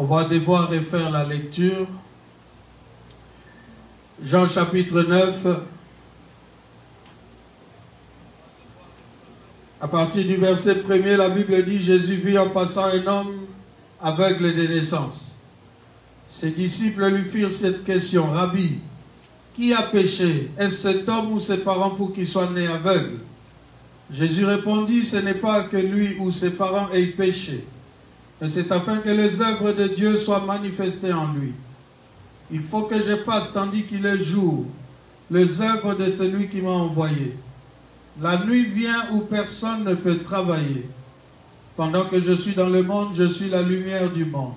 On va devoir refaire la lecture. Jean chapitre 9. À partir du verset 1er, la Bible dit, Jésus vit en passant un homme aveugle de naissance. Ses disciples lui firent cette question, Rabbi, qui a péché? Est-ce cet homme ou ses parents pour qu'il soit né aveugle? Jésus répondit, ce n'est pas que lui ou ses parents aient péché, mais c'est afin que les œuvres de Dieu soient manifestées en lui. Il faut que je fasse, tandis qu'il est jour, les œuvres de celui qui m'a envoyé. La nuit vient où personne ne peut travailler. Pendant que je suis dans le monde, je suis la lumière du monde.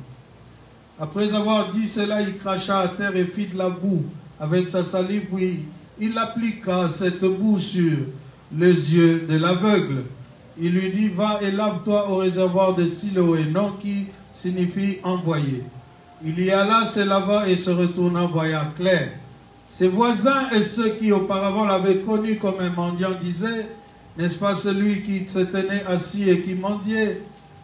Après avoir dit cela, il cracha à terre et fit de la boue avec sa salive, puis il appliqua cette boue sur les yeux de l'aveugle. Il lui dit, va et lave-toi au réservoir de Siloé, nom qui signifie envoyé. Il y alla, se lava et se retourna voyant clair. Ses voisins et ceux qui auparavant l'avaient connu comme un mendiant disaient, n'est-ce pas celui qui se tenait assis et qui mendiait?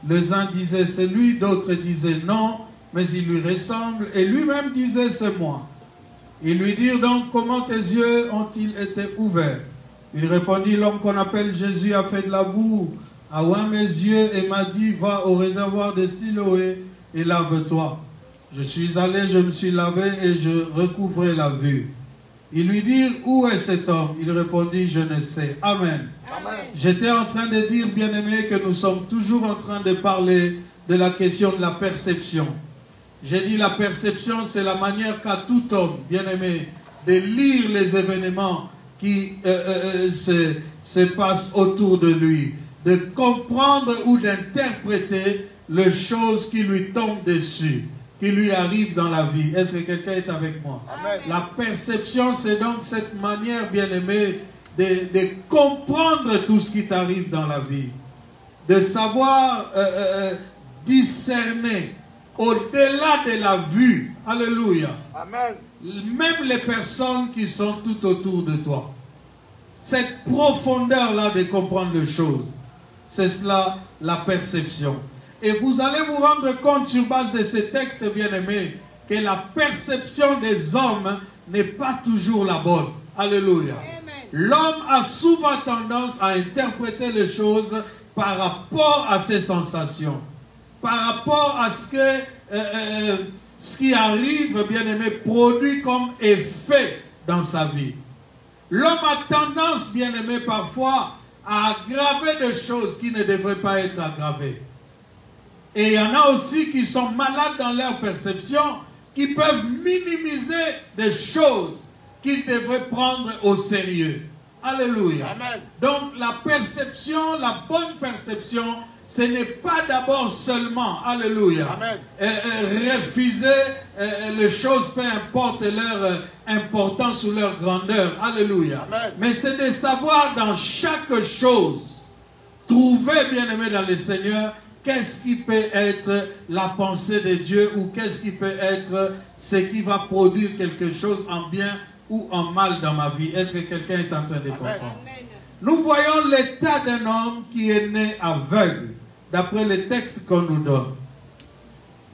Les uns disaient c'est lui, d'autres disaient non, mais il lui ressemble, et lui-même disait c'est moi. Ils lui dirent donc, comment tes yeux ont-ils été ouverts? Il répondit, l'homme qu'on appelle Jésus a fait de la boue, a oint mes yeux et m'a dit, va au réservoir de Siloé et lave-toi. Je suis allé, je me suis lavé et je recouvrai la vue. Ils lui dirent, où est cet homme? Il répondit, je ne sais. Amen. Amen. J'étais en train de dire, bien-aimés, que nous sommes toujours en train de parler de la question de la perception. J'ai dit la perception, c'est la manière qu'a tout homme, bien-aimé, de lire les événements qui se passent autour de lui, de comprendre ou d'interpréter les choses qui lui tombent dessus, qui lui arrivent dans la vie. Est-ce que quelqu'un est avec moi? Amen. La perception, c'est donc cette manière, bien-aimé, de comprendre tout ce qui t'arrive dans la vie, de savoir discerner au-delà de la vue. Alléluia. Amen. Même les personnes qui sont tout autour de toi. Cette profondeur-là de comprendre les choses, c'est cela la perception. Et vous allez vous rendre compte sur base de ces textes, bien-aimés, que la perception des hommes n'est pas toujours la bonne. Alléluia. L'homme a souvent tendance à interpréter les choses par rapport à ses sensations, par rapport à ce qui arrive, bien-aimé, produit comme effet dans sa vie. L'homme a tendance, bien-aimé, parfois à aggraver des choses qui ne devraient pas être aggravées. Et il y en a aussi qui sont malades dans leur perception, qui peuvent minimiser des choses qu'ils devraient prendre au sérieux. Alléluia. Amen. Donc la perception, la bonne perception, ce n'est pas d'abord seulement, alléluia, refuser les choses, peu importe leur importance ou leur grandeur, alléluia. Amen. Mais c'est de savoir dans chaque chose, trouver, bien-aimé dans le Seigneur, qu'est-ce qui peut être la pensée de Dieu ou qu'est-ce qui peut être ce qui va produire quelque chose en bien ou en mal dans ma vie. Est-ce que quelqu'un est en train de comprendre? Nous voyons l'état d'un homme qui est né aveugle, d'après les textes qu'on nous donne.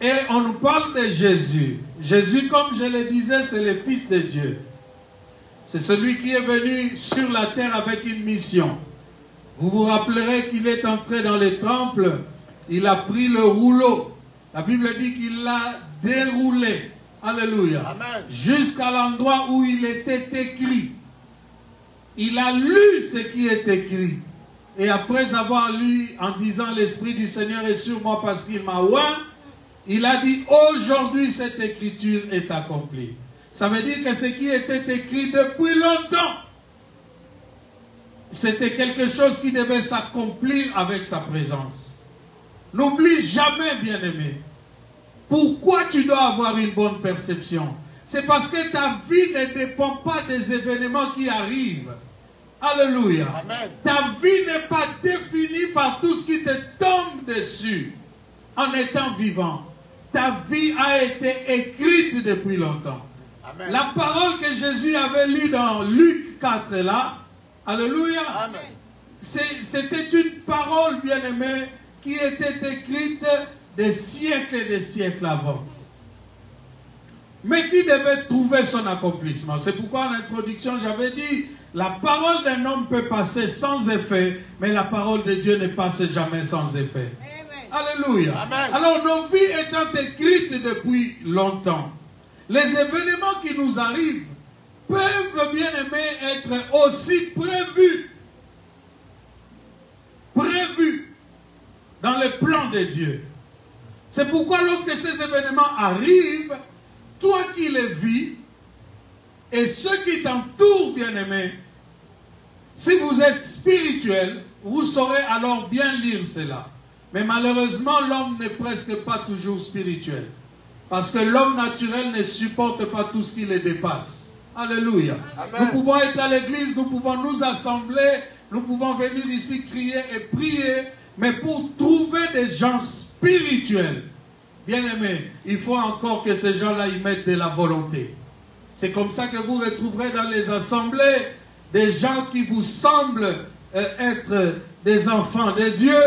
Et on nous parle de Jésus. Jésus, comme je le disais, c'est le Fils de Dieu. C'est celui qui est venu sur la terre avec une mission. Vous vous rappellerez qu'il est entré dans les temples, il a pris le rouleau. La Bible dit qu'il l'a déroulé. Alléluia. Jusqu'à l'endroit où il était écrit. Il a lu ce qui est écrit. Et après avoir lu, en disant l'Esprit du Seigneur est sur moi parce qu'il m'a oint, il a dit aujourd'hui cette écriture est accomplie. Ça veut dire que ce qui était écrit depuis longtemps, c'était quelque chose qui devait s'accomplir avec sa présence. N'oublie jamais, bien-aimé, pourquoi tu dois avoir une bonne perception. C'est parce que ta vie ne dépend pas des événements qui arrivent. Alléluia. Amen. Ta vie n'est pas définie par tout ce qui te tombe dessus en étant vivant. Ta vie a été écrite depuis longtemps. Amen. La parole que Jésus avait lue dans Luc 4 là, alléluia, c'était une parole, bien-aimée, qui était écrite des siècles et des siècles avant, mais qui devait trouver son accomplissement. C'est pourquoi en introduction j'avais dit, la parole d'un homme peut passer sans effet, mais la parole de Dieu ne passe jamais sans effet. Amen. Alléluia. Amen. Alors nos vies étant écrites depuis longtemps, les événements qui nous arrivent peuvent, bien aimés, être aussi prévus dans le plan de Dieu. C'est pourquoi lorsque ces événements arrivent, toi qui les vis, et ceux qui t'entourent, bien-aimés, si vous êtes spirituel, vous saurez alors bien lire cela. Mais malheureusement, l'homme n'est presque pas toujours spirituel. Parce que l'homme naturel ne supporte pas tout ce qui le dépasse. Alléluia. Amen. Nous pouvons être à l'église, nous pouvons nous assembler, nous pouvons venir ici crier et prier, mais pour trouver des gens spirituels, bien-aimés, il faut encore que ces gens-là y mettent de la volonté. C'est comme ça que vous retrouverez dans les assemblées des gens qui vous semblent être des enfants de Dieu,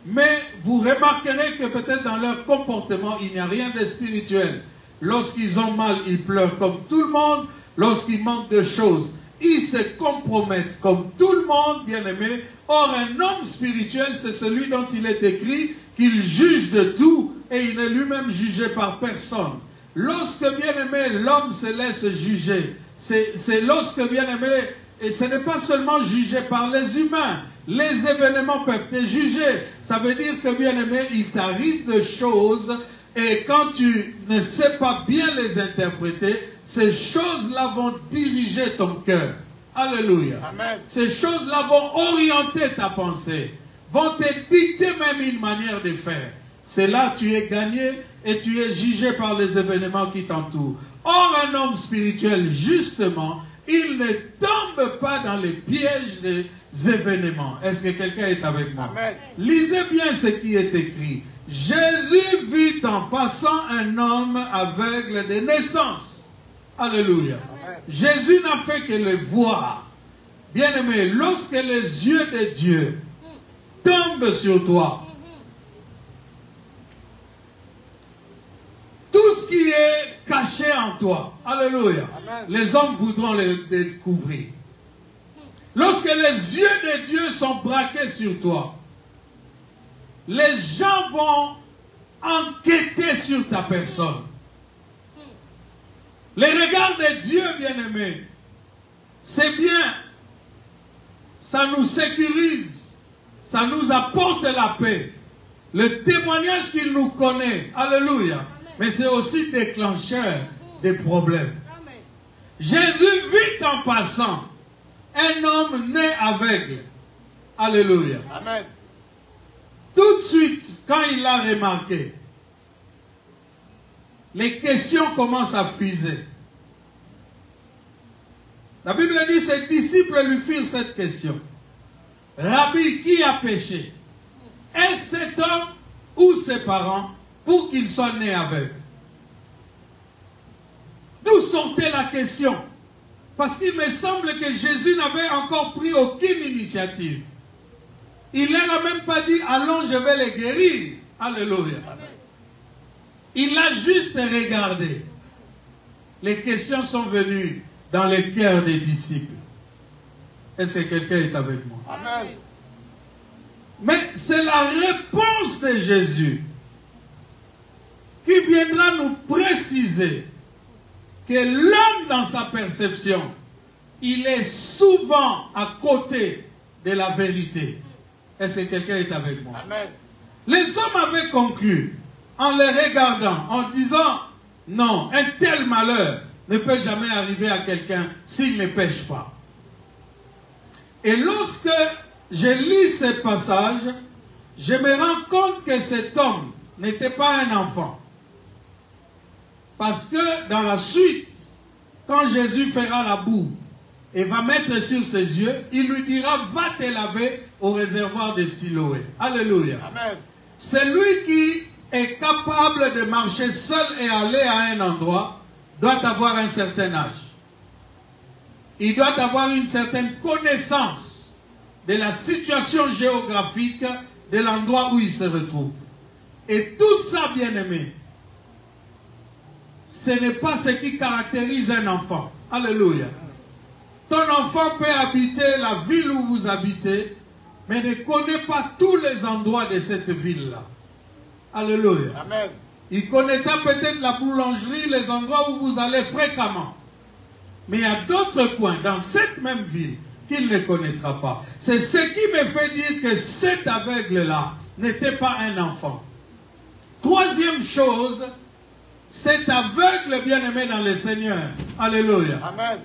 mais vous remarquerez que peut-être dans leur comportement, il n'y a rien de spirituel. Lorsqu'ils ont mal, ils pleurent comme tout le monde. Lorsqu'ils manquent de choses, ils se compromettent comme tout le monde, bien-aimé. Or, un homme spirituel, c'est celui dont il est écrit qu'il juge de tout et il n'est lui-même jugé par personne. Lorsque, bien-aimé, l'homme se laisse juger, c'est lorsque, bien-aimé, et ce n'est pas seulement jugé par les humains, les événements peuvent te juger. Ça veut dire que, bien-aimé, il t'arrive des choses et quand tu ne sais pas bien les interpréter, ces choses-là vont diriger ton cœur. Alléluia. Amen. Ces choses-là vont orienter ta pensée, vont te dicter même une manière de faire. C'est là que tu es gagné et tu es jugé par les événements qui t'entourent. Or, un homme spirituel, justement, il ne tombe pas dans les pièges des événements. Est-ce que quelqu'un est avec moi? Amen. Lisez bien ce qui est écrit. Jésus vit en passant un homme aveugle de naissance. Alléluia. Amen. Jésus n'a fait que le voir. Bien-aimé, lorsque les yeux de Dieu tombent sur toi, tout ce qui est caché en toi, alléluia, amen, les hommes voudront le découvrir. Lorsque les yeux de Dieu sont braqués sur toi, les gens vont enquêter sur ta personne. Les regards de Dieu, bien-aimé, c'est bien. Ça nous sécurise. Ça nous apporte la paix. Le témoignage qu'il nous connaît. Alléluia. Amen. Mais c'est aussi déclencheur des problèmes. Amen. Jésus vit en passant un homme né aveugle. Alléluia. Amen. Tout de suite, quand il l'a remarqué, les questions commencent à fuser. La Bible dit, ses disciples lui firent cette question. Rabbi, qui a péché? Est-ce cet homme ou ses parents pour qu'il soit né aveugle? D'où sortait la question? Parce qu'il me semble que Jésus n'avait encore pris aucune initiative. Il ne leur a même pas dit, allons, je vais les guérir. Alléluia. Amen. Il a juste regardé. Les questions sont venues dans les cœurs des disciples. Est-ce que quelqu'un est avec moi? Amen. Mais c'est la réponse de Jésus qui viendra nous préciser que l'homme dans sa perception, il est souvent à côté de la vérité. Est-ce que quelqu'un est avec moi? Amen. Les hommes avaient conclu en les regardant, en disant, non, un tel malheur ne peut jamais arriver à quelqu'un s'il ne pêche pas. Et lorsque je lis ce passage, je me rends compte que cet homme n'était pas un enfant. Parce que dans la suite, quand Jésus fera la boue et va mettre sur ses yeux, il lui dira, va te laver au réservoir de Siloé. Alléluia. Amen. C'est lui qui est capable de marcher seul et aller à un endroit, doit avoir un certain âge. Il doit avoir une certaine connaissance de la situation géographique de l'endroit où il se retrouve. Et tout ça, bien-aimé, ce n'est pas ce qui caractérise un enfant. Alléluia. Ton enfant peut habiter la ville où vous habitez, mais ne connaît pas tous les endroits de cette ville-là. Alléluia. Amen. Il connaîtra peut-être la boulangerie, les endroits où vous allez fréquemment. Mais il y a d'autres coins dans cette même ville qu'il ne connaîtra pas. C'est ce qui me fait dire que cet aveugle-là n'était pas un enfant. Troisième chose, cet aveugle bien-aimé dans le Seigneur. Alléluia. Amen.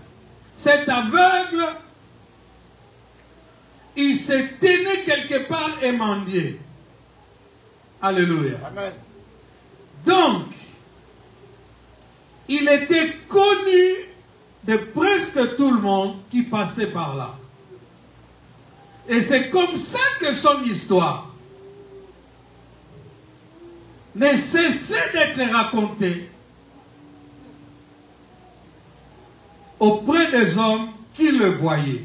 Cet aveugle, il s'est tenu quelque part et mendié. Alléluia. Amen. Donc, il était connu de presque tout le monde qui passait par là. Et c'est comme ça que son histoire ne cessait d'être racontée auprès des hommes qui le voyaient.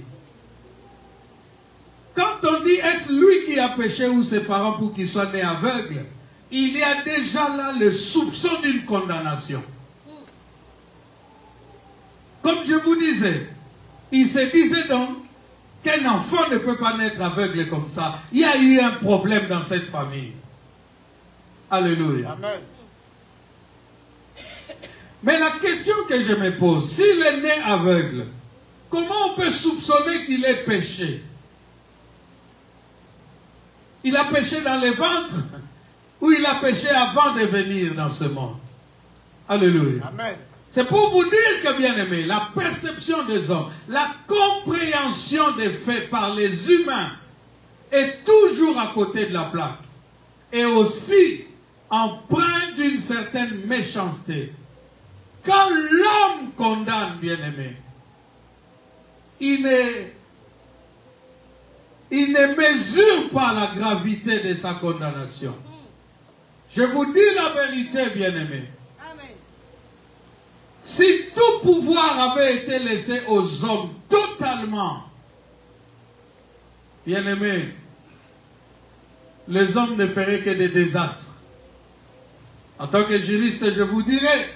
Quand on dit est-ce lui qui a péché ou ses parents pour qu'il soit né aveugle, il y a déjà là le soupçon d'une condamnation. Comme je vous disais, il se disait donc qu'un enfant ne peut pas naître aveugle comme ça. Il y a eu un problème dans cette famille. Alléluia. Amen. Mais la question que je me pose, s'il est né aveugle, comment on peut soupçonner qu'il ait péché? Il a péché dans le ventre ou il a péché avant de venir dans ce monde? Alléluia. Amen. C'est pour vous dire que, bien aimé, la perception des hommes, la compréhension des faits par les humains est toujours à côté de la plaque. Et aussi empreinte d'une certaine méchanceté. Quand l'homme condamne, bien aimé, il ne mesure pas la gravité de sa condamnation. Je vous dis la vérité, bien aimé. Si tout pouvoir avait été laissé aux hommes totalement, bien aimé, les hommes ne feraient que des désastres. En tant que juriste, je vous dirais,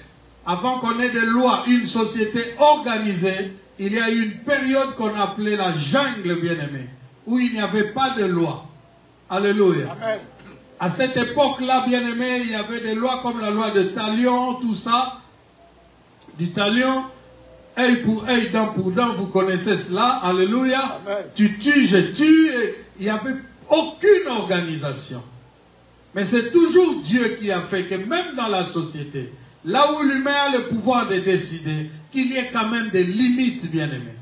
avant qu'on ait des lois, une société organisée, il y a eu une période qu'on appelait la jungle, bien aimé, où il n'y avait pas de loi. Alléluia. Amen. À cette époque-là, bien aimé, il y avait des lois comme la loi de Talion, tout ça. Du talion, œil pour œil, dent pour dent, vous connaissez cela, alléluia. Amen. Tu tues, je tue, et il n'y avait aucune organisation. Mais c'est toujours Dieu qui a fait que même dans la société, là où l'humain a le pouvoir de décider, qu'il y ait quand même des limites, bien-aimés.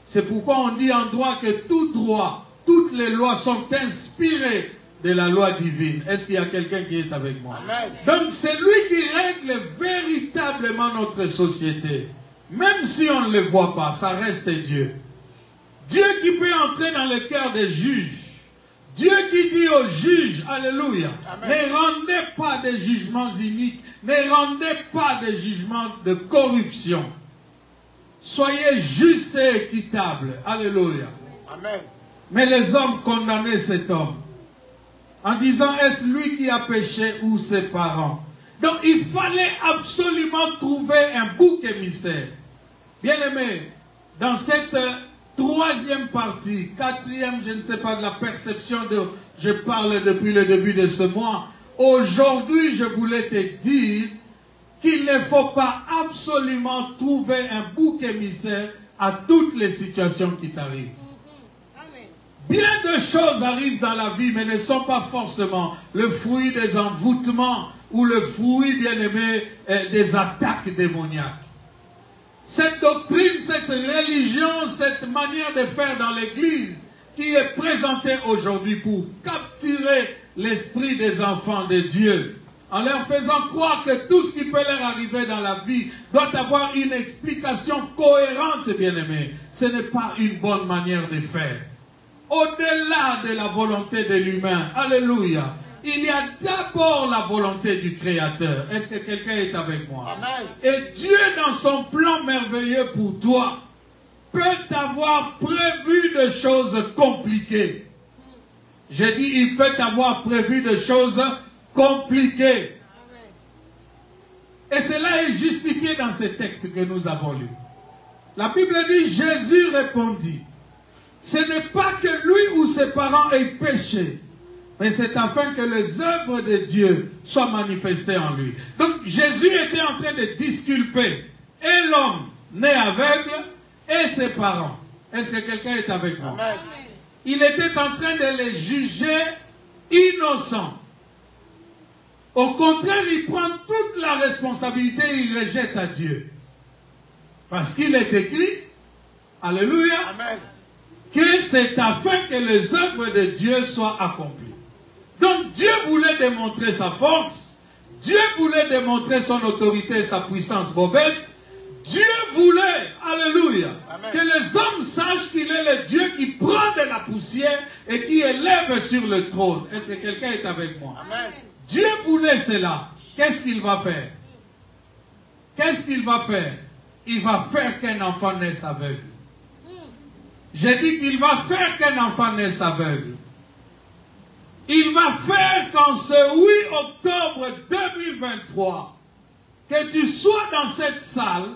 C'est pourquoi on dit en droit que tout droit, toutes les lois sont inspirées de la loi divine. Est-ce qu'il y a quelqu'un qui est avec moi? Amen. Donc c'est lui qui règle véritablement notre société. Même si on ne le voit pas, ça reste Dieu. Dieu qui peut entrer dans le cœur des juges. Dieu qui dit aux juges, alléluia, Amen. ne rendez pas des jugements iniques, ne rendez pas des jugements de corruption. Soyez justes et équitables, alléluia. Amen. Mais les hommes condamnaient cet homme en disant, est-ce lui qui a péché ou ses parents? Donc il fallait absolument trouver un bouc émissaire. Bien aimé, dans cette troisième partie, quatrième, je ne sais pas, de la perception je parle depuis le début de ce mois. Aujourd'hui, je voulais te dire qu'il ne faut pas absolument trouver un bouc émissaire à toutes les situations qui t'arrivent. Bien de choses arrivent dans la vie, mais ne sont pas forcément le fruit des envoûtements ou le fruit, bien aimé, des attaques démoniaques. Cette doctrine, cette religion, cette manière de faire dans l'Église qui est présentée aujourd'hui pour capturer l'esprit des enfants de Dieu, en leur faisant croire que tout ce qui peut leur arriver dans la vie doit avoir une explication cohérente, bien aimé. Ce n'est pas une bonne manière de faire. Au-delà de la volonté de l'humain, alléluia, il y a d'abord la volonté du Créateur. Est-ce que quelqu'un est avec moi? Amen. Et Dieu, dans son plan merveilleux pour toi, peut avoir prévu de choses compliquées. J'ai dit, il peut avoir prévu de choses compliqué. Et cela est justifié dans ces textes que nous avons lus. La Bible dit, Jésus répondit, ce n'est pas que lui ou ses parents aient péché, mais c'est afin que les œuvres de Dieu soient manifestées en lui. Donc Jésus était en train de disculper et l'homme né aveugle et ses parents. Est-ce que quelqu'un est avec moi? Amen. Il était en train de les juger innocents. Au contraire, il prend toute la responsabilité et il rejette à Dieu. Parce qu'il est écrit, alléluia, amen, que c'est afin que les œuvres de Dieu soient accomplies. Donc Dieu voulait démontrer sa force, Dieu voulait démontrer son autorité et sa puissance bobette. Dieu voulait, alléluia, amen, que les hommes sachent qu'il est le Dieu qui prend de la poussière et qui élève sur le trône. Est-ce que quelqu'un est avec moi? Amen. Dieu voulait cela. Qu'est-ce qu'il va faire? Qu'est-ce qu'il va faire? Il va faire qu'un enfant naisse aveugle. J'ai dit qu'il va faire qu'un enfant naisse aveugle. Il va faire qu'en ce 8 octobre 2023, que tu sois dans cette salle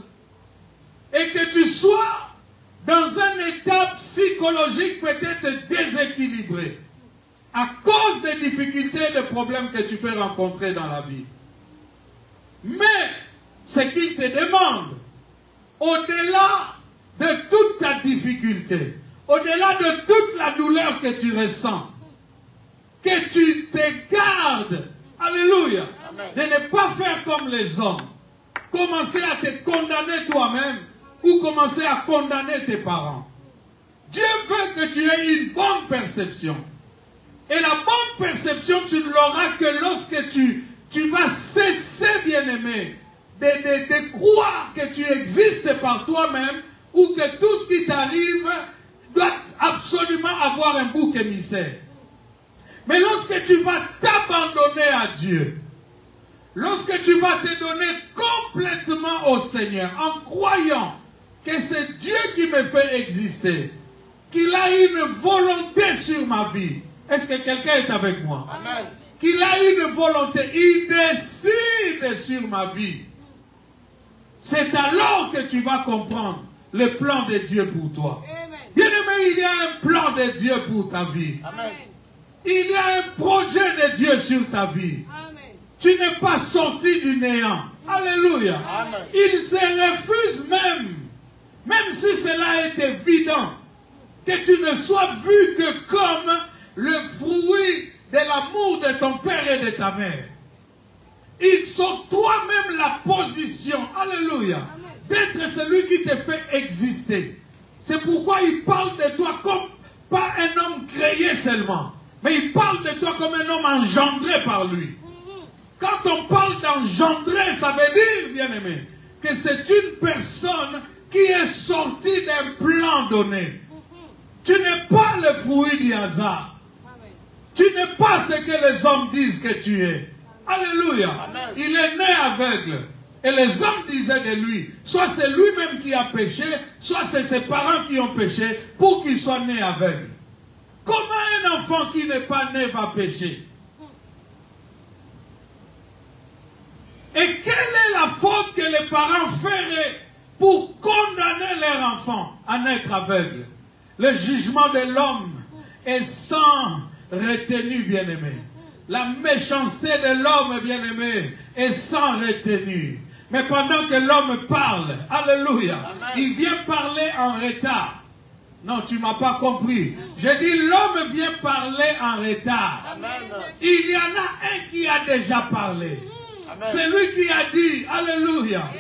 et que tu sois dans un état psychologique peut-être déséquilibré à cause des difficultés et des problèmes que tu peux rencontrer dans la vie. Mais ce qu'il te demande, au-delà de toute ta difficulté, au-delà de toute la douleur que tu ressens, que tu te gardes, alléluia, amen, de ne pas faire comme les hommes, commencer à te condamner toi-même ou commencer à condamner tes parents. Dieu veut que tu aies une bonne perception. Et la bonne perception, tu ne l'auras que lorsque tu vas cesser, bien-aimé, de croire que tu existes par toi-même ou que tout ce qui t'arrive doit absolument avoir un bouc émissaire. Mais lorsque tu vas t'abandonner à Dieu, lorsque tu vas te donner complètement au Seigneur en croyant que c'est Dieu qui me fait exister, qu'il a une volonté sur ma vie. Est-ce que quelqu'un est avec moi? Amen. Qu'il a une volonté, il décide sur ma vie. C'est alors que tu vas comprendre le plan de Dieu pour toi. Bien-aimé, il y a un plan de Dieu pour ta vie. Amen. Il y a un projet de Dieu sur ta vie. Amen. Tu n'es pas sorti du néant. Alléluia. Amen. Il se refuse même si cela est évident, que tu ne sois vu que comme le fruit de l'amour de ton père et de ta mère. Il sort toi-même la position, alléluia, d'être celui qui te fait exister. C'est pourquoi il parle de toi comme pas un homme créé seulement, mais il parle de toi comme un homme engendré par lui. Quand on parle d'engendrer, ça veut dire, bien-aimé, que c'est une personne qui est sortie d'un plan donné. Tu n'es pas le fruit du hasard. Tu n'es pas ce que les hommes disent que tu es. Alléluia. Amen. Il est né aveugle. Et les hommes disaient de lui, soit c'est lui-même qui a péché, soit c'est ses parents qui ont péché pour qu'il soit né aveugle. Comment un enfant qui n'est pas né va pécher? Et quelle est la faute que les parents feraient pour condamner leur enfant à naître aveugle? Le jugement de l'homme est sans retenue, bien-aimé. La méchanceté de l'homme, bien-aimé, est sans retenue. Mais pendant que l'homme parle, alléluia, amen, il vient parler en retard. Non, tu ne m'as pas compris. Je dis l'homme vient parler en retard. Amen. Il y en a un qui a déjà parlé. C'est lui qui a dit, alléluia,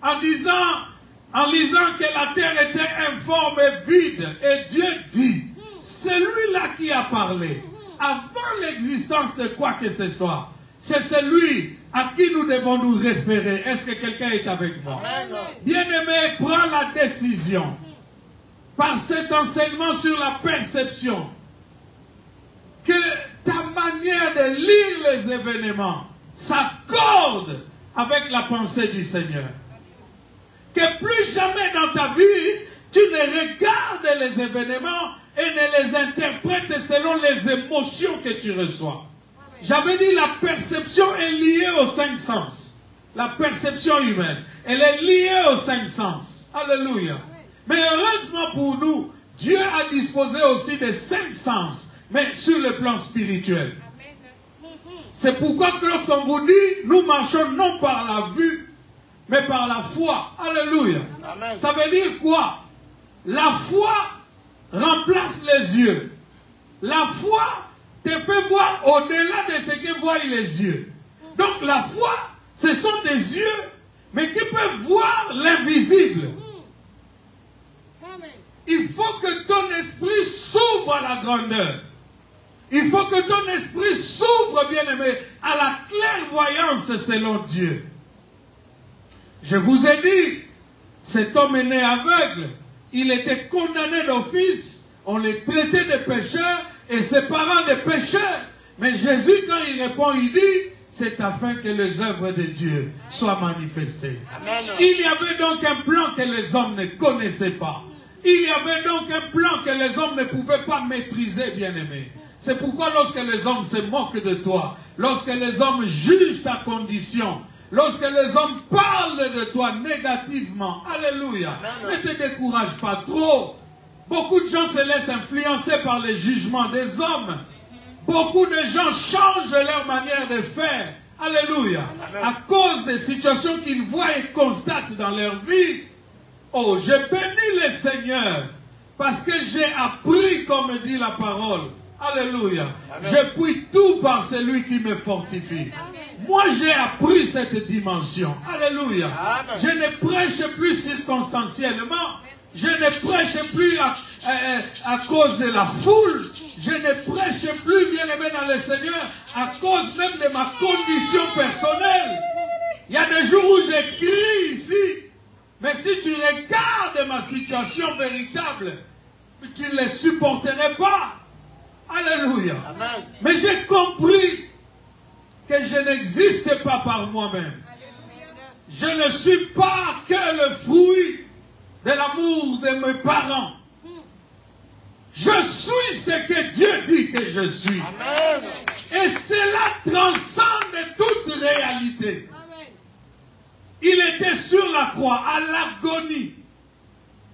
en lisant que la terre était informe et vide. Et Dieu dit, c'est lui-là qui a parlé. Avant l'existence de quoi que ce soit. C'est celui à qui nous devons nous référer. Est-ce que quelqu'un est avec moi? Bien-aimé, prends la décision. Par cet enseignement sur la perception. Que ta manière de lire les événements s'accorde avec la pensée du Seigneur. Que plus jamais dans ta vie, tu ne regardes les événements et ne les interprètes selon les émotions que tu reçois. J'avais dit la perception est liée aux 5 sens. La perception humaine, elle est liée aux 5 sens. Alléluia. Mais heureusement pour nous, Dieu a disposé aussi des 5 sens, mais sur le plan spirituel. C'est pourquoi que lorsqu'on vous dit, nous marchons non par la vue, mais par la foi. Alléluia. Amen. Ça veut dire quoi? La foi remplace les yeux. La foi te fait voir au-delà de ce que voient les yeux. Donc la foi, ce sont des yeux, mais qui peuvent voir l'invisible. Il faut que ton esprit s'ouvre à la grandeur. Il faut que ton esprit s'ouvre, bien-aimé, à la clairvoyance selon Dieu. Je vous ai dit, cet homme est né aveugle. Il était condamné d'office. On les traitait de pécheurs et ses parents de pécheurs. Mais Jésus, quand il répond, il dit, c'est afin que les œuvres de Dieu soient manifestées. Amen. Il y avait donc un plan que les hommes ne connaissaient pas. Il y avait donc un plan que les hommes ne pouvaient pas maîtriser, bien-aimés. C'est pourquoi lorsque les hommes se moquent de toi, lorsque les hommes jugent ta condition, lorsque les hommes parlent de toi négativement, alléluia, ne te décourage pas trop. Beaucoup de gens se laissent influencer par les jugements des hommes. Beaucoup de gens changent leur manière de faire, alléluia, à cause des situations qu'ils voient et constatent dans leur vie. Oh, je bénis le Seigneur parce que j'ai appris, comme dit la parole. Alléluia. Je puis tout par celui qui me fortifie. Moi, j'ai appris cette dimension. Alléluia. Je ne prêche plus circonstanciellement. Je ne prêche plus à cause de la foule. Je ne prêche plus, bien-aimé dans le Seigneur, à cause même de ma condition personnelle. Il y a des jours où j'écris ici. Mais si tu regardes ma situation véritable, tu ne les supporterais pas. Alléluia. Amen. Mais j'ai compris que je n'existe pas par moi-même. Je ne suis pas que le fruit de l'amour de mes parents. Je suis ce que Dieu dit que je suis. Amen. Et cela transcende toute réalité. Amen. Il était sur la croix, à l'agonie.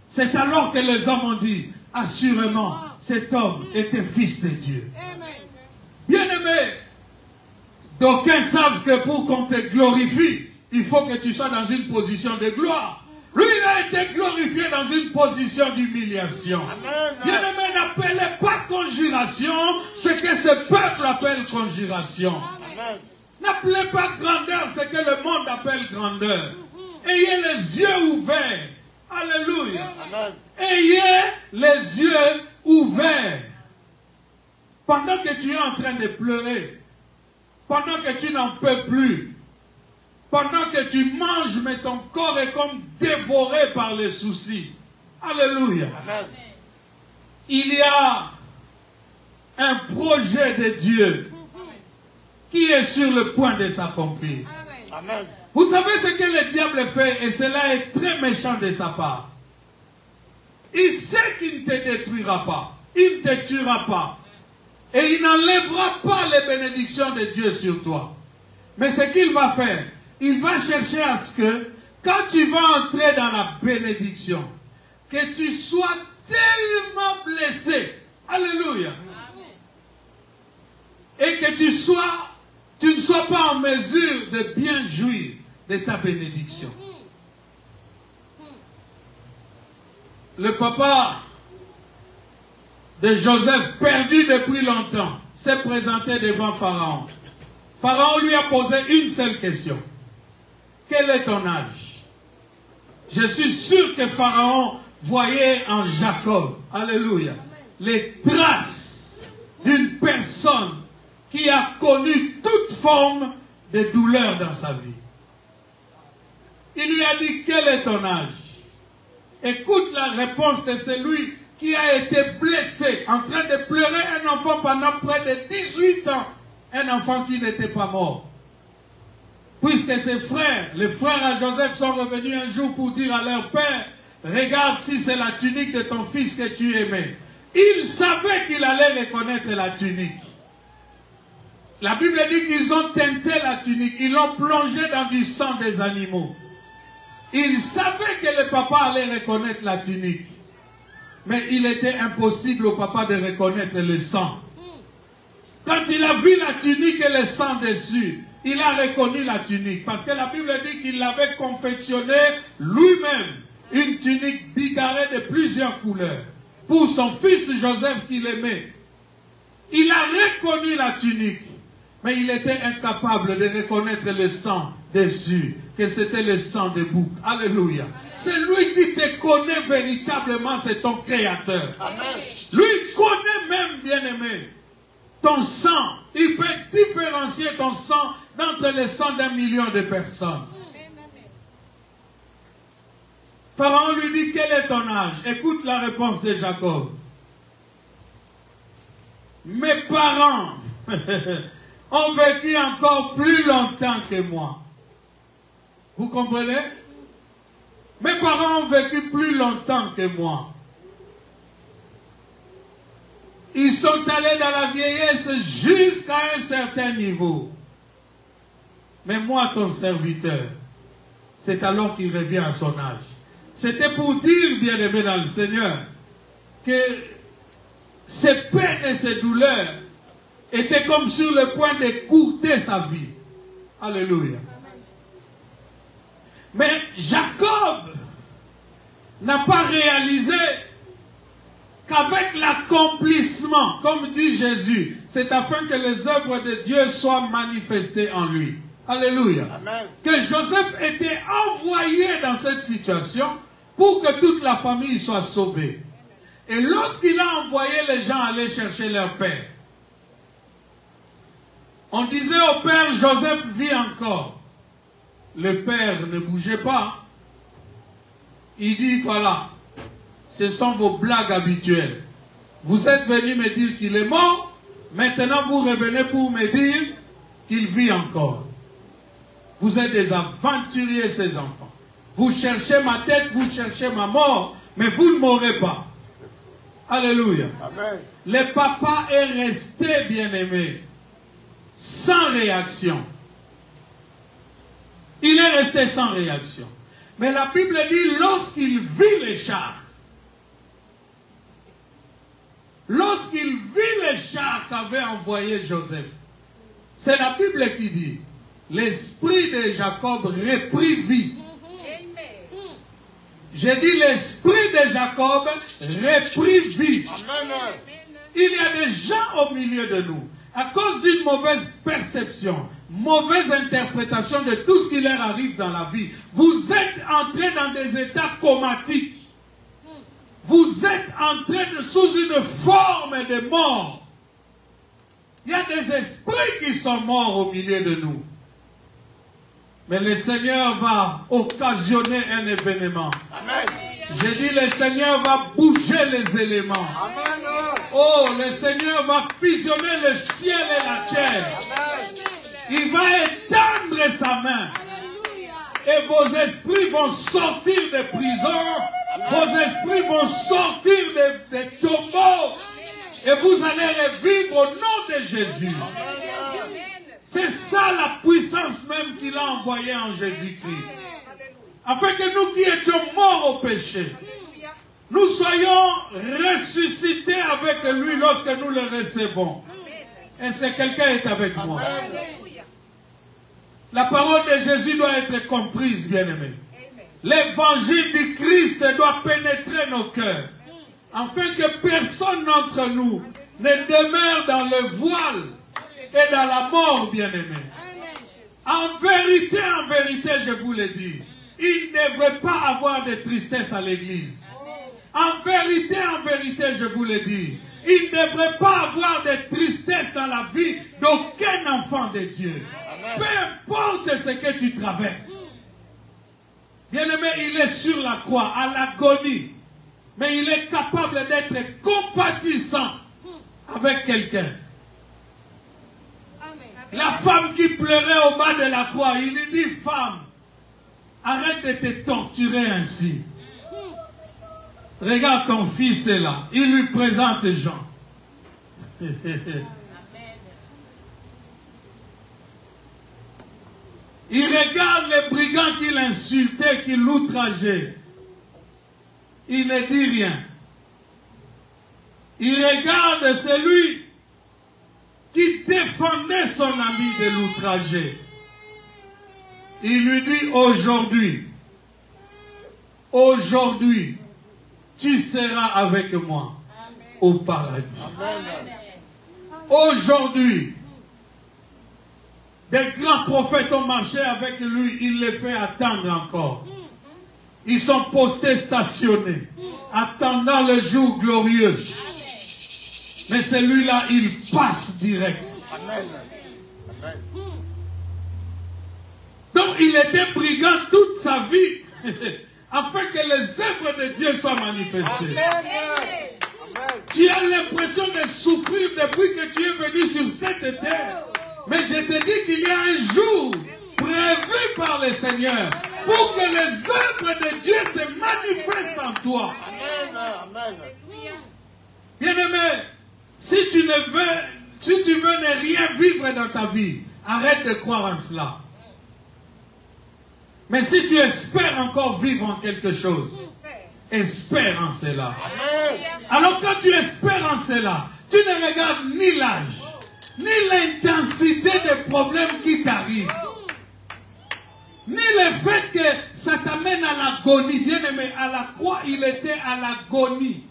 C'est alors que les hommes ont dit, assurément, cet homme était fils de Dieu. Bien-aimé, d'aucuns savent que pour qu'on te glorifie, il faut que tu sois dans une position de gloire. Lui, il a été glorifié dans une position d'humiliation. Bien-aimé, n'appelez pas conjuration ce que ce peuple appelle conjuration. N'appelez pas grandeur ce que le monde appelle grandeur. Ayez les yeux ouverts. Alléluia. Amen. Ayez les yeux ouverts. Pendant que tu es en train de pleurer, pendant que tu n'en peux plus, pendant que tu manges, mais ton corps est comme dévoré par les soucis. Alléluia. Amen. Il y a un projet de Dieu qui est sur le point de s'accomplir. Amen. Vous savez ce que le diable fait, et cela est très méchant de sa part. Il sait qu'il ne te détruira pas, il ne te tuera pas, et il n'enlèvera pas les bénédictions de Dieu sur toi. Mais ce qu'il va faire, il va chercher à ce que, quand tu vas entrer dans la bénédiction, que tu sois tellement blessé, alléluia, et que tu ne sois pas en mesure de bien jouir de ta bénédiction. Le papa de Joseph, perdu depuis longtemps, s'est présenté devant Pharaon. Pharaon lui a posé une seule question. Quel est ton âge? Je suis sûr que Pharaon voyait en Jacob, alléluia, les traces d'une personne qui a connu toute forme de douleur dans sa vie. Il lui a dit, quel est ton âge? Écoute la réponse de celui qui a été blessé, en train de pleurer un enfant pendant près de 18 ans. Un enfant qui n'était pas mort. Puisque ses frères, les frères à Joseph sont revenus un jour pour dire à leur père, regarde si c'est la tunique de ton fils que tu aimais. Il savait qu'il allait reconnaître la tunique. La Bible dit qu'ils ont teinté la tunique, ils l'ont plongé dans du sang des animaux. Ils savaient que le papa allait reconnaître la tunique. Mais il était impossible au papa de reconnaître le sang. Quand il a vu la tunique et le sang dessus, il a reconnu la tunique. Parce que la Bible dit qu'il avait confectionné lui-même une tunique bigarrée de plusieurs couleurs pour son fils Joseph qu'il aimait. Il a reconnu la tunique, mais il était incapable de reconnaître le sang dessus, que c'était le sang des boucs. Alléluia. C'est lui qui te connaît véritablement, c'est ton créateur. Amen. Lui connaît même, bien-aimé, ton sang. Il peut différencier ton sang d'entre le sang d'1 million de personnes. Pharaon lui dit, quel est ton âge? Écoute la réponse de Jacob. Mes parents ont vécu encore plus longtemps que moi. Vous comprenez? Mes parents ont vécu plus longtemps que moi. Ils sont allés dans la vieillesse jusqu'à un certain niveau. Mais moi, ton serviteur, c'est alors qu'il revient à son âge. C'était pour dire, bien-aimé dans le Seigneur, que ses peines et ses douleurs étaient comme sur le point d'écourter sa vie. Alléluia. Mais Jacob n'a pas réalisé qu'avec l'accomplissement, comme dit Jésus, c'est afin que les œuvres de Dieu soient manifestées en lui. Alléluia. Amen. Que Joseph était envoyé dans cette situation pour que toute la famille soit sauvée. Et lorsqu'il a envoyé les gens aller chercher leur père, on disait au père, Joseph vit encore. Le père ne bougeait pas. Il dit, voilà, ce sont vos blagues habituelles. Vous êtes venus me dire qu'il est mort. Maintenant, vous revenez pour me dire qu'il vit encore. Vous êtes des aventuriers, ces enfants. Vous cherchez ma tête, vous cherchez ma mort, mais vous ne m'aurez pas. Alléluia. Amen. Le papa est resté, bien-aimé, sans réaction. Il est resté sans réaction. Mais la Bible dit, lorsqu'il vit les chars, lorsqu'il vit les chars qu'avait envoyé Joseph, c'est la Bible qui dit, l'esprit de Jacob reprit vie. J'ai dit, l'esprit de Jacob reprit vie. Amen. Il y a des gens au milieu de nous, à cause d'une mauvaise perception, mauvaise interprétation de tout ce qui leur arrive dans la vie. Vous êtes entrés dans des états comatiques. Vous êtes entrés sous une forme de mort. Il y a des esprits qui sont morts au milieu de nous. Mais le Seigneur va occasionner un événement. Amen. J'ai dit, le Seigneur va bouger les éléments. Amen. Oh, le Seigneur va fusionner le ciel et la terre. Amen. Il va étendre sa main. Et vos esprits vont sortir des prisons. Vos esprits vont sortir des tombeaux. Et vous allez revivre au nom de Jésus. C'est ça la puissance même qu'il a envoyée en Jésus-Christ. Afin que nous qui étions morts au péché, nous soyons ressuscités avec lui lorsque nous le recevons. Et c'est quelqu'un est avec moi. La parole de Jésus doit être comprise, bien-aimés. L'évangile du Christ doit pénétrer nos cœurs. Afin que personne d'entre nous ne demeure dans le voile et dans la mort, bien-aimés. En vérité, je vous le dis, il ne devrait pas avoir de tristesse à l'église. En vérité, je vous le dis, il ne devrait pas avoir de tristesse dans la vie d'aucun enfant de Dieu. Peu importe ce que tu traverses. Bien-aimé, il est sur la croix, à l'agonie. Mais il est capable d'être compatissant avec quelqu'un. La femme qui pleurait au bas de la croix, il lui dit, femme, arrête de te torturer ainsi. Regarde, ton fils est là. Il lui présente Jean. Il regarde les brigands qu'il insultait, qu'il outrageait. Il ne dit rien. Il regarde celui qui défendait son ami de l'outrager. Il lui dit aujourd'hui, tu seras avec moi au paradis. Aujourd'hui, des grands prophètes ont marché avec lui, il les fait attendre encore. Ils sont postés, stationnés, attendant le jour glorieux. Mais celui-là, il passe direct. Donc, il était brigand toute sa vie, afin que les œuvres de Dieu soient manifestées. Tu as l'impression de souffrir depuis que tu es venu sur cette terre. Mais je te dis qu'il y a un jour prévu par le Seigneur pour que les œuvres de Dieu se manifestent en toi. Bien-aimé, si tu veux ne rien vivre dans ta vie, arrête de croire en cela. Mais si tu espères encore vivre en quelque chose, espère en cela. Alors quand tu espères en cela, tu ne regardes ni l'âge, ni l'intensité des problèmes qui t'arrivent, ni le fait que ça t'amène à l'agonie. Bien aimé, à la croix, il était à l'agonie.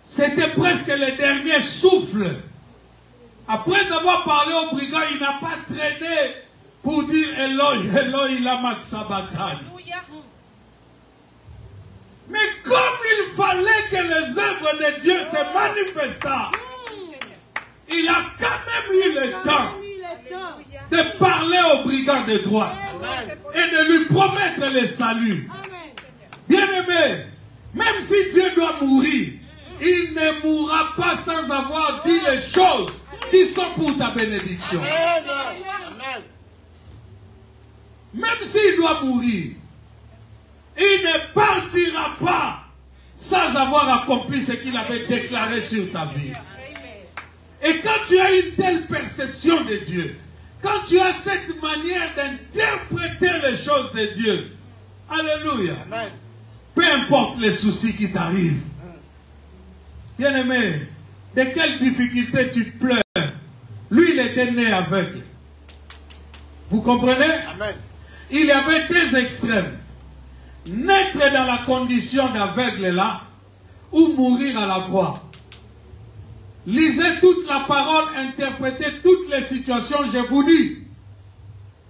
C'était presque le dernier souffle. Après avoir parlé au brigand, il n'a pas traîné pour dire Eloi, Eloi, lama sabachthani. Mais comme il fallait que les œuvres de Dieu se manifestent, il a quand même eu le temps de parler au brigand de droite et de lui promettre le salut. Bien-aimé, même si Dieu doit mourir, il ne mourra pas sans avoir dit les choses qui sont pour ta bénédiction. Même s'il doit mourir, il ne partira pas sans avoir accompli ce qu'il avait déclaré sur ta vie. Et quand tu as une telle perception de Dieu, quand tu as cette manière d'interpréter les choses de Dieu, alléluia, peu importe les soucis qui t'arrivent, bien-aimé, de quelles difficultés tu te pleures? Lui, il était né aveugle. Vous comprenez? Amen. Il y avait deux extrêmes. Naître dans la condition d'aveugle là, ou mourir à la croix. Lisez toute la parole, interprétez toutes les situations. Je vous dis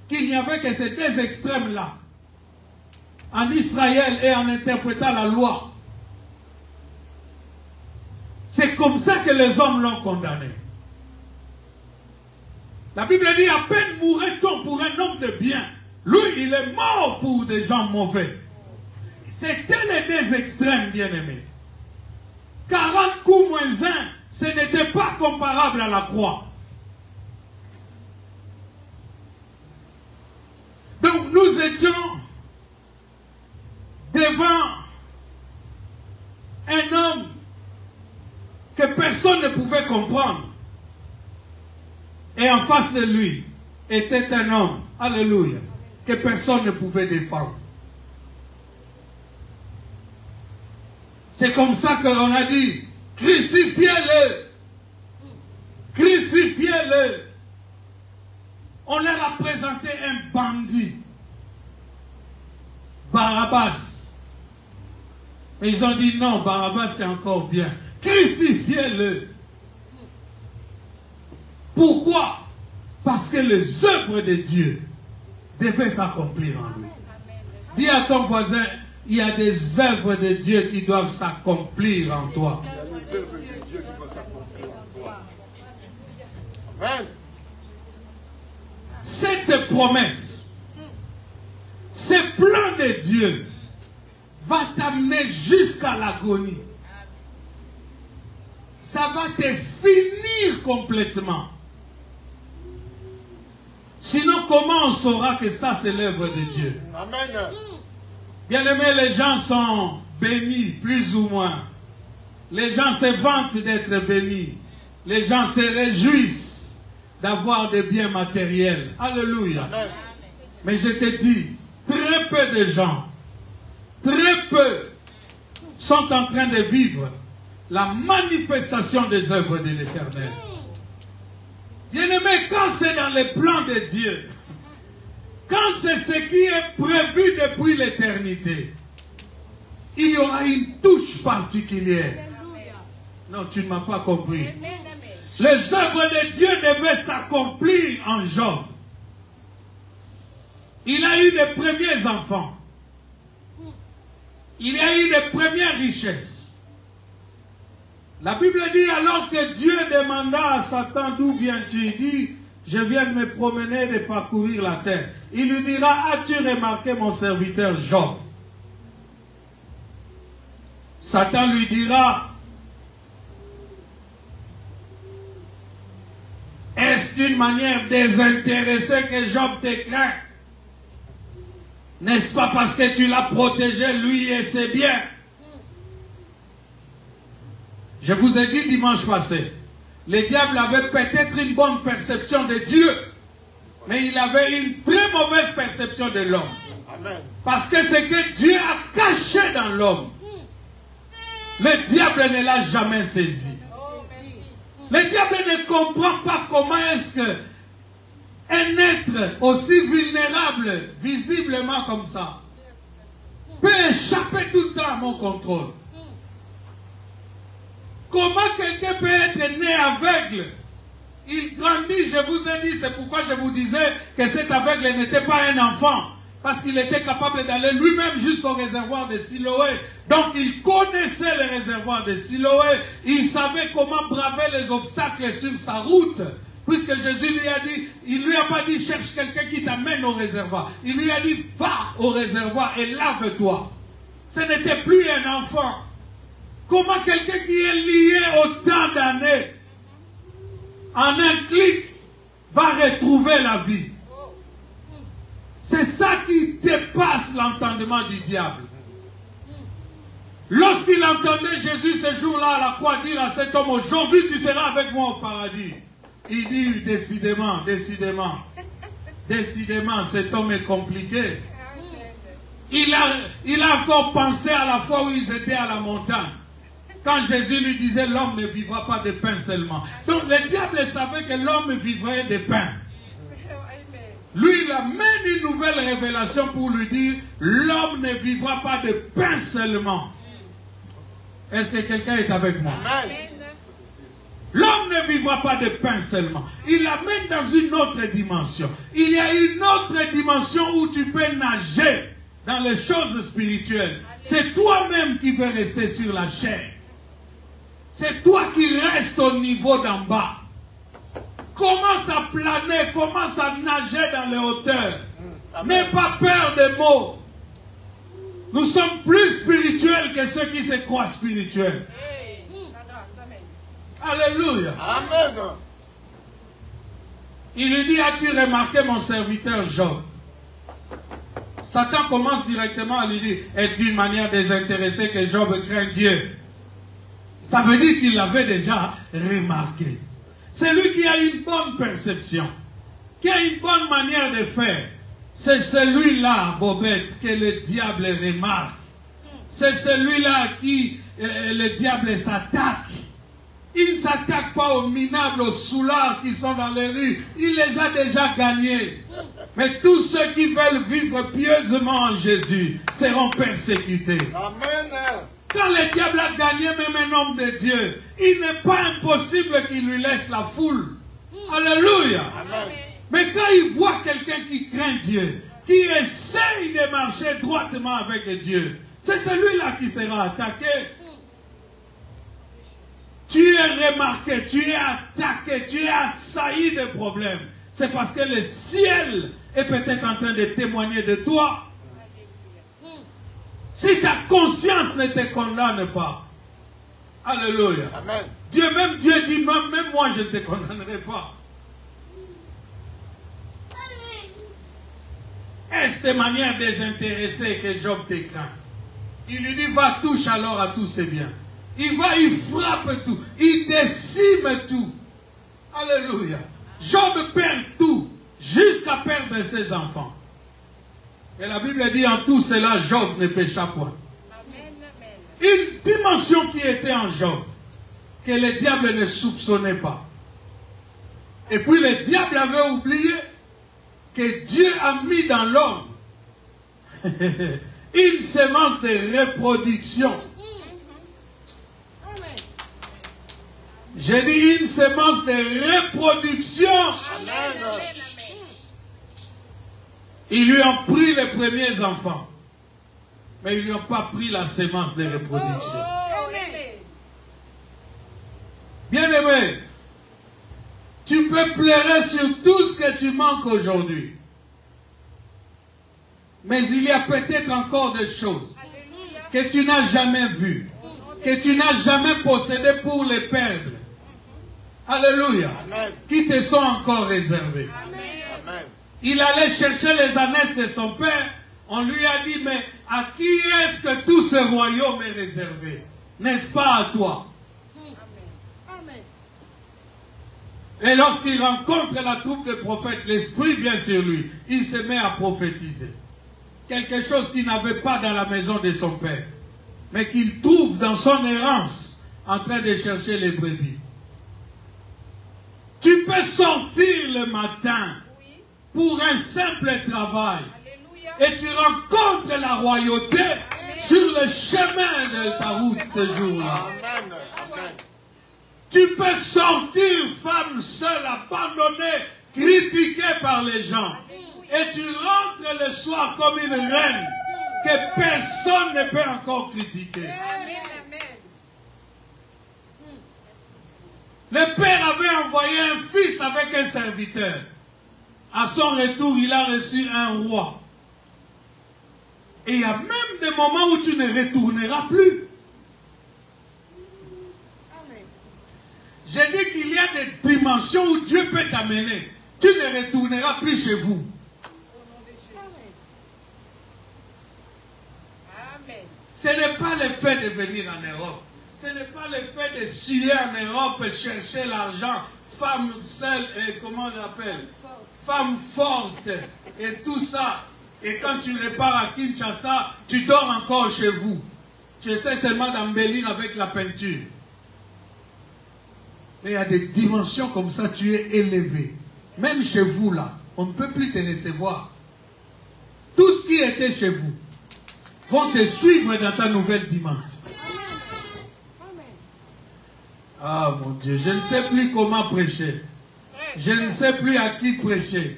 qu'il n'y avait que ces deux extrêmes là. En Israël et en interprétant la loi. C'est comme ça que les hommes l'ont condamné. La Bible dit, à peine mourrait-on pour un homme de bien. Lui, il est mort pour des gens mauvais. C'était les deux extrêmes, bien-aimés. 40 coups moins 1, ce n'était pas comparable à la croix. Donc nous étions devant un homme que personne ne pouvait comprendre. Et en face de lui était un homme, alléluia, que personne ne pouvait défendre. C'est comme ça qu'on a dit, crucifiez-le, crucifiez-le. On leur a présenté un bandit, Barabbas. Et ils ont dit non, Barabbas c'est encore bien. Crucifiez-le. Pourquoi? Parce que les œuvres de Dieu devaient s'accomplir en lui. Dis à ton voisin, il y a des œuvres de Dieu qui doivent s'accomplir en toi. Il y a des œuvres de Dieu qui doivent s'accomplir en toi. Amen. Cette promesse, ce plan de Dieu va t'amener jusqu'à l'agonie. Ça va te finir complètement. Sinon, comment on saura que ça, c'est l'œuvre de Dieu? Amen. Bien-aimés, les gens sont bénis, plus ou moins. Les gens se vantent d'être bénis. Les gens se réjouissent. d'avoir des biens matériels. Alléluia. Amen. Mais je te dis, très peu de gens, très peu sont en train de vivre la manifestation des œuvres de l'Éternel. Bien-aimé, quand c'est dans les plans de Dieu, quand c'est ce qui est prévu depuis l'éternité, il y aura une touche particulière. Non, tu ne m'as pas compris. Les œuvres de Dieu devaient s'accomplir en Job. Il a eu les premiers enfants. Il a eu les premières richesses. La Bible dit alors que Dieu demanda à Satan d'où viens-tu? Il dit, je viens de me promener, de parcourir la terre. Il lui dira, as-tu remarqué mon serviteur Job? Satan lui dira, est-ce une manière désintéressée que Job te craint? N'est-ce pas parce que tu l'as protégé, lui et ses biens? Je vous ai dit dimanche passé, le diable avait peut-être une bonne perception de Dieu, mais il avait une très mauvaise perception de l'homme. Parce que ce que Dieu a caché dans l'homme, le diable ne l'a jamais saisi. Le diable ne comprend pas comment est-ce que un être aussi vulnérable, visiblement comme ça, peut échapper tout le temps à mon contrôle. Comment quelqu'un peut être né aveugle? Il grandit, je vous ai dit, c'est pourquoi je vous disais que cet aveugle n'était pas un enfant. Parce qu'il était capable d'aller lui-même jusqu'au réservoir de Siloé. Donc il connaissait le réservoir de Siloé. Il savait comment braver les obstacles sur sa route. Puisque Jésus lui a dit, il lui a pas dit cherche quelqu'un qui t'amène au réservoir. Il lui a dit va au réservoir et lave-toi. Ce n'était plus un enfant. Comment quelqu'un qui est lié autant d'années, en un clic, va retrouver la vie? C'est ça qui dépasse l'entendement du diable. Lorsqu'il entendait Jésus ce jour-là à la croix dire à cet homme, aujourd'hui tu seras avec moi au paradis. Il dit décidément, décidément, décidément cet homme est compliqué. Il a encore pensé à la fois où ils étaient à la montagne. Quand Jésus lui disait l'homme ne vivra pas de pain seulement. Donc le diable savait que l'homme vivrait de pain. Lui, il amène une nouvelle révélation pour lui dire l'homme ne vivra pas de pain seulement. Est-ce que quelqu'un est avec moi? L'homme ne vivra pas de pain seulement. Il l'amène dans une autre dimension. Il y a une autre dimension où tu peux nager dans les choses spirituelles. C'est toi-même qui veux rester sur la chair. C'est toi qui restes au niveau d'en bas. Commence à planer, commence à nager dans les hauteurs. N'aie pas peur des mots. Nous sommes plus spirituels que ceux qui se croient spirituels. Alléluia. Amen. Il lui dit, as-tu remarqué mon serviteur Job? Satan commence directement à lui dire, est-ce d'une manière désintéressée que Job craint Dieu? Ça veut dire qu'il l'avait déjà remarqué. Celui qui a une bonne perception, qui a une bonne manière de faire, c'est celui-là, Bobette, que le diable remarque. C'est celui-là qui le diable s'attaque. Il ne s'attaque pas aux minables, aux soulards qui sont dans les rues. Il les a déjà gagnés. Mais tous ceux qui veulent vivre pieusement en Jésus seront persécutés. Amen. Quand le diable a gagné même un homme de Dieu, il n'est pas impossible qu'il lui laisse la foule. Alléluia. Amen. Mais quand il voit quelqu'un qui craint Dieu, qui essaye de marcher droitement avec Dieu, c'est celui-là qui sera attaqué. Tu es remarqué, tu es attaqué, tu es assailli de problèmes. C'est parce que le ciel est peut-être en train de témoigner de toi. Si ta conscience ne te condamne pas. Alléluia. Amen. Dieu dit, même moi je ne te condamnerai pas. Est-ce de manière désintéressée que Job te craint? Il lui dit, va touche alors à tous ses biens. Il va, il frappe tout. Il décime tout. Alléluia. Job perd tout, jusqu'à perdre ses enfants. Et la Bible dit en tout cela, Job ne pécha point. Une dimension qui était en Job, que le diable ne soupçonnait pas. Et puis le diable avait oublié que Dieu a mis dans l'homme une semence de reproduction. J'ai dit une semence de reproduction. Amen. Ils lui ont pris les premiers enfants, mais ils ne lui ont pas pris la semence de reproduction. Bien-aimé, tu peux pleurer sur tout ce que tu manques aujourd'hui. Mais il y a peut-être encore des choses que tu n'as jamais vues, que tu n'as jamais possédées pour les perdre. Alléluia. Amen. Qui te sont encore réservées. Amen. Il allait chercher les ânesses de son père. On lui a dit, mais à qui est-ce que tout ce royaume est réservé? N'est-ce pas à toi? Amen. Et lorsqu'il rencontre la troupe de prophètes, l'esprit vient sur lui. Il se met à prophétiser. Quelque chose qu'il n'avait pas dans la maison de son père, mais qu'il trouve dans son errance en train de chercher les brebis. Tu peux sortir le matin pour un simple travail. Et tu rencontres la royauté sur le chemin de ta route ce jour-là. Tu peux sortir femme seule, abandonnée, critiquée par les gens. Et tu rentres le soir comme une reine que personne ne peut encore critiquer. Le père avait envoyé un fils avec un serviteur. À son retour, il a reçu un roi. Et il y a même des moments où tu ne retourneras plus. J'ai dit qu'il y a des dimensions où Dieu peut t'amener. Tu ne retourneras plus chez vous. Ce n'est pas le fait de venir en Europe. Ce n'est pas le fait de suer en Europe et chercher l'argent. Femme seule, et comment on l'appelle? Femme forte et tout ça. Et quand tu repars à Kinshasa, tu dors encore chez vous. Tu essaies seulement d'embellir avec la peinture. Mais il y a des dimensions comme ça, tu es élevé. Même chez vous là, on ne peut plus te recevoir. Tout ce qui était chez vous vont te suivre dans ta nouvelle dimension. Ah mon Dieu, je ne sais plus comment prêcher. Je ne sais plus à qui prêcher.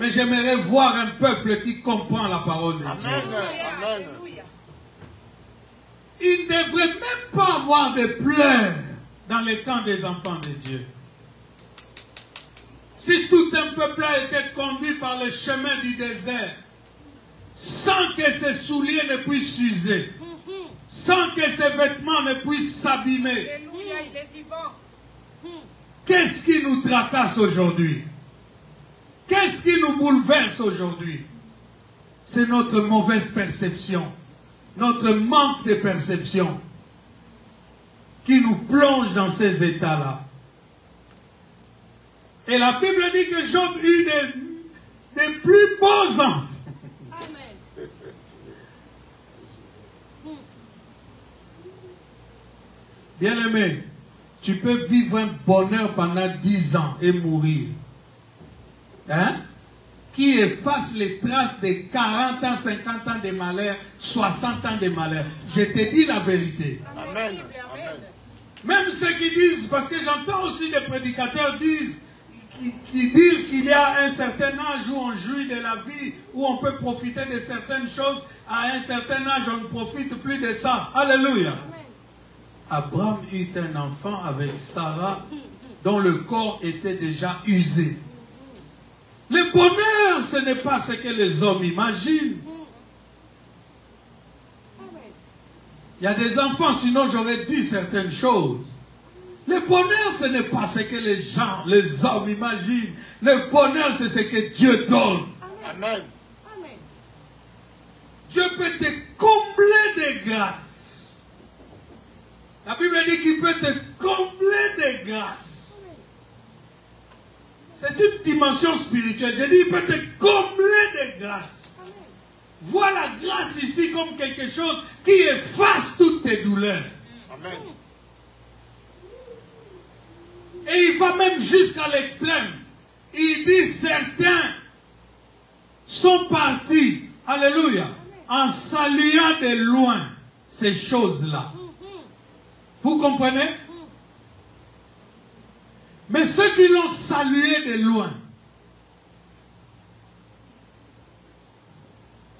Mais j'aimerais voir un peuple qui comprend la parole de Dieu. Amen. Il ne devrait même pas avoir de pleurs dans les camps des enfants de Dieu. Si tout un peuple a été conduit par le chemin du désert, sans que ses souliers ne puissent s'user, sans que ses vêtements ne puissent s'abîmer, qu'est-ce qui nous tracasse aujourd'hui? Qu'est-ce qui nous bouleverse aujourd'hui? C'est notre mauvaise perception, notre manque de perception qui nous plonge dans ces états-là. Et la Bible dit que Job eut des plus beaux ans. Bien-aimé, tu peux vivre un bonheur pendant 10 ans et mourir. Hein? Qui efface les traces de 40 ans, 50 ans de malheur, 60 ans de malheur. Je te dis la vérité. Amen. Même ceux qui disent, parce que j'entends aussi des prédicateurs qui disent qu'il y a un certain âge où on jouit de la vie, où on peut profiter de certaines choses, à un certain âge on ne profite plus de ça. Alléluia. Abraham eut un enfant avec Sarah dont le corps était déjà usé. Le bonheur, ce n'est pas ce que les hommes imaginent. Il y a des enfants, sinon j'aurais dit certaines choses. Le bonheur, ce n'est pas ce que les gens, les hommes imaginent. Le bonheur, c'est ce que Dieu donne. Amen. Dieu peut te combler de grâce. La Bible dit qu'il peut te combler de grâce. C'est une dimension spirituelle. Je dis, il peut te combler de grâce. Vois la grâce ici comme quelque chose qui efface toutes tes douleurs. Amen. Et il va même jusqu'à l'extrême. Il dit, certains sont partis, alléluia, en saluant de loin ces choses-là. Vous comprenez? Mais ceux qui l'ont salué de loin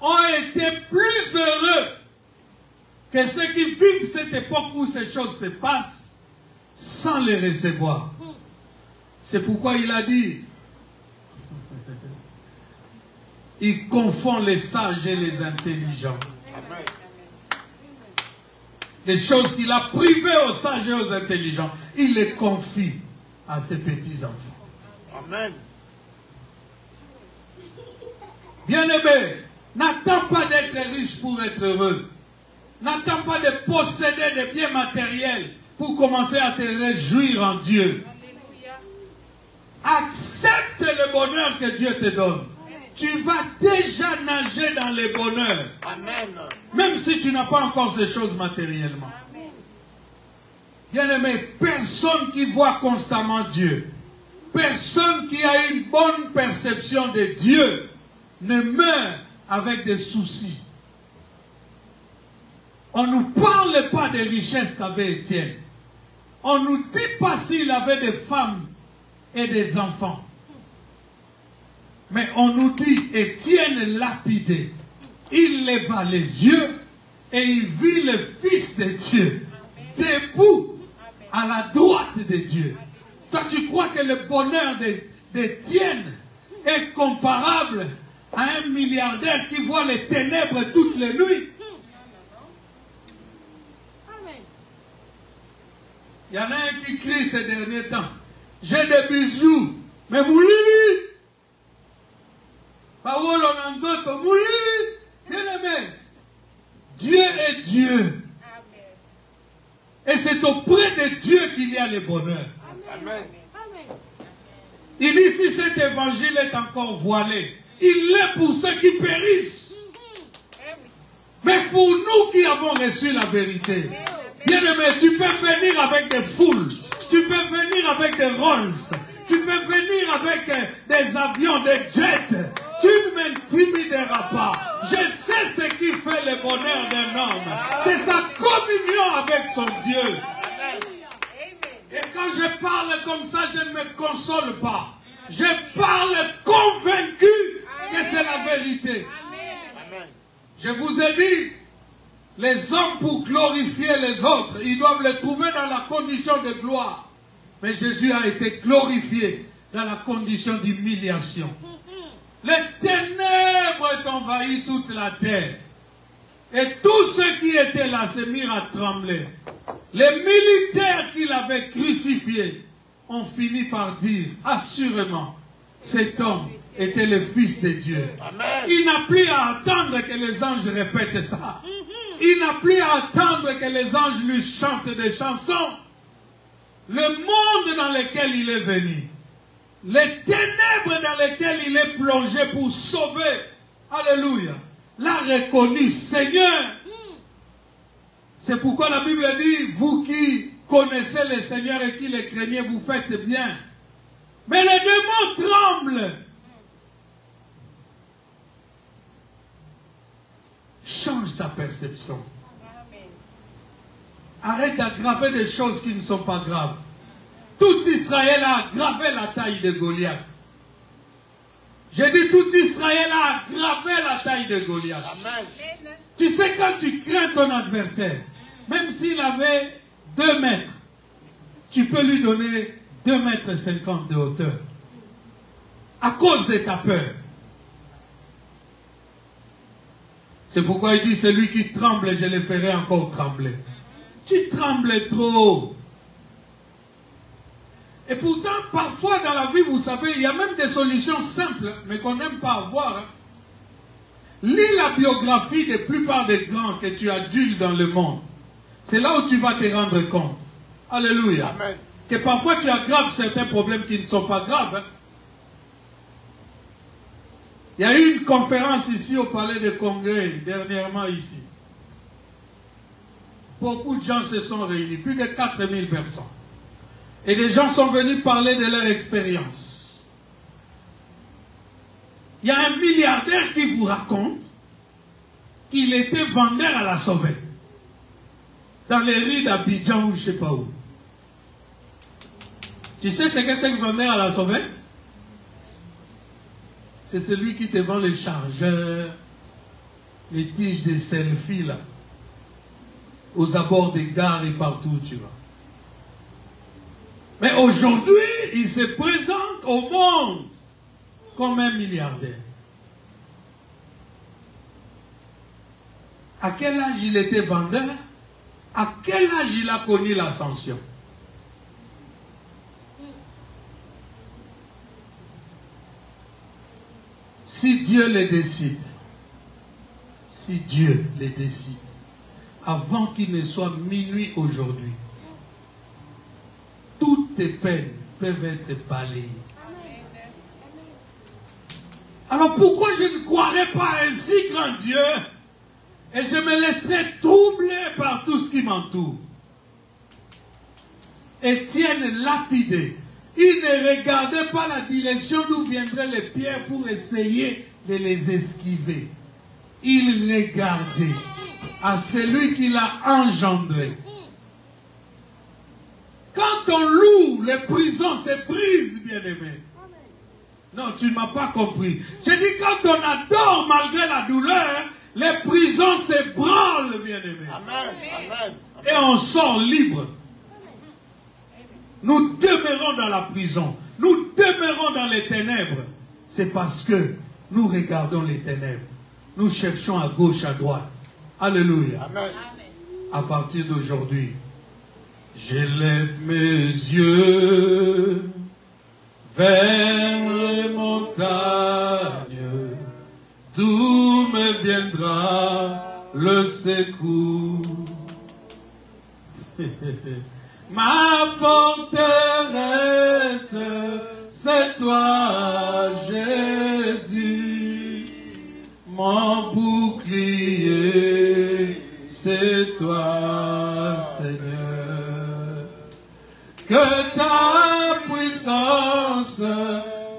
ont été plus heureux que ceux qui vivent cette époque où ces choses se passent sans les recevoir. C'est pourquoi il a dit, il confond les sages et les intelligents. Amen. Les choses qu'il a privées aux sages et aux intelligents, il les confie à ses petits-enfants. Amen. Bien-aimé, n'attends pas d'être riche pour être heureux. N'attends pas de posséder des biens matériels pour commencer à te réjouir en Dieu. Accepte le bonheur que Dieu te donne. Tu vas déjà nager dans les bonheurs. Amen. Même si tu n'as pas encore ces choses matériellement. Bien-aimé, personne qui voit constamment Dieu, personne qui a une bonne perception de Dieu, ne meurt avec des soucis. On ne nous parle pas des richesses qu'avait Étienne. On ne nous dit pas s'il avait des femmes et des enfants. Mais on nous dit, Étienne lapidé, il leva les yeux et il vit le Fils de Dieu debout à la droite de Dieu. Toi, tu crois que le bonheur d'Étienne est comparable à un milliardaire qui voit les ténèbres toutes les nuits? Il y en a un qui crie ces derniers temps, j'ai des bijoux, mais mouli, Paolo Nanzoto, mouli, bien-aimé, Dieu est Dieu. Et c'est auprès de Dieu qu'il y a le bonheur. Amen. Il dit, si cet évangile est encore voilé, il l'est pour ceux qui périssent. Mais pour nous qui avons reçu la vérité, bien-aimé, tu peux venir avec des foules, tu peux venir avec des Rolls, tu peux venir avec des avions, des jets. Tu ne m'intimideras pas. Je sais ce qui fait le bonheur d'un homme. C'est sa communion avec son Dieu. Et quand je parle comme ça, je ne me console pas. Je parle convaincu que c'est la vérité. Je vous ai dit, les hommes pour glorifier les autres, ils doivent le trouver dans la condition de gloire. Mais Jésus a été glorifié dans la condition d'humiliation. Les ténèbres ont envahi toute la terre. Et tous ceux qui étaient là se mirent à trembler. Les militaires qui l'avaient crucifié ont fini par dire, assurément, cet homme était le Fils de Dieu. Amen. Il n'a plus à attendre que les anges répètent ça. Il n'a plus à attendre que les anges lui chantent des chansons. Le monde dans lequel il est venu, les ténèbres dans lesquelles il est plongé pour sauver, alléluia, l'a reconnu Seigneur. C'est pourquoi la Bible dit, vous qui connaissez le Seigneur et qui le craignez, vous faites bien. Mais les démons tremblent. Change ta perception. Arrête d'aggraver des choses qui ne sont pas graves. Tout Israël a aggravé la taille de Goliath. J'ai dit tout Israël a aggravé la taille de Goliath. Amen. Tu sais, quand tu crains ton adversaire, même s'il avait 2 mètres, tu peux lui donner 2,50 mètres de hauteur. À cause de ta peur. C'est pourquoi il dit, celui qui tremble, je le ferai encore trembler. Tu trembles trop. Et pourtant, parfois dans la vie, vous savez, il y a même des solutions simples, mais qu'on n'aime pas avoir. Lis la biographie des plupart des grands que tu adules dans le monde. C'est là où tu vas te rendre compte. Alléluia. Amen. Que parfois tu aggraves certains problèmes qui ne sont pas graves. Il y a eu une conférence ici au Palais des Congrès, dernièrement ici. Beaucoup de gens se sont réunis, plus de 4000 personnes. Et les gens sont venus parler de leur expérience. Il y a un milliardaire qui vous raconte qu'il était vendeur à la sauvette. Dans les rues d'Abidjan ou je ne sais pas où. Tu sais ce que c'est que vendeur à la sauvette? C'est celui qui te vend les chargeurs, les tiges de selfie là, aux abords des gares et partout, tu vois. Mais aujourd'hui, il se présente au monde comme un milliardaire. À quel âge il était vendeur? À quel âge il a connu l'ascension? Si Dieu le décide, avant qu'il ne soit minuit aujourd'hui, toutes tes peines peuvent être balayées. Alors pourquoi je ne croirais pas à un si grand Dieu et je me laisserai troubler par tout ce qui m'entoure? Étienne lapidé. Il ne regardait pas la direction d'où viendraient les pierres pour essayer de les esquiver. Il regardait à celui qui l'a engendré. Quand on loue, les prisons se brisent, bien-aimé. Non, tu ne m'as pas compris. Je dis quand on adore malgré la douleur, les prisons se branlent, bien-aimé. Amen. Et on sort libre. Nous demeurons dans la prison. Nous demeurons dans les ténèbres. C'est parce que nous regardons les ténèbres. Nous cherchons à gauche, à droite. Alléluia. Amen. À partir d'aujourd'hui, j'élève mes yeux vers les montagnes. D'où me viendra le secours? Ma forteresse, c'est toi, Jésus. Mon bouclier, c'est toi, Seigneur. Que ta puissance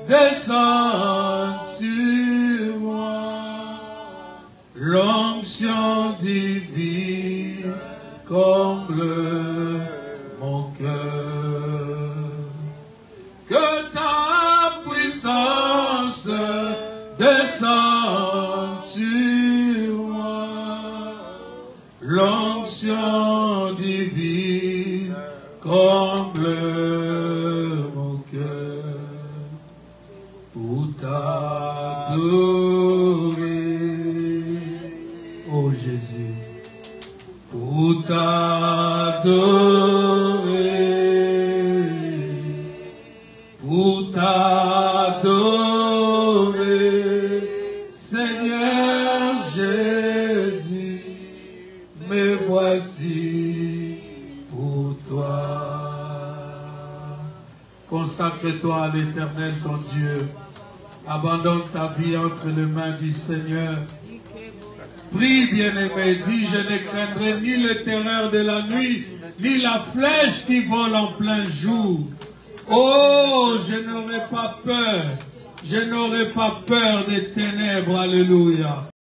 descende sur moi. L'onction divine comble mon cœur. Que ta puissance descende sur moi. L'onction divine comble mon cœur. Pour t'adorer, oh Jésus, pour t'adorer, pour t'adorer, Seigneur Jésus, me voici pour toi. Consacre-toi à l'Éternel ton Dieu. Abandonne ta vie entre les mains du Seigneur. Prie, bien-aimé, dis, je ne craindrai ni le terreur de la nuit, ni la flèche qui vole en plein jour. Oh, je n'aurai pas peur. Je n'aurai pas peur des ténèbres. Alléluia.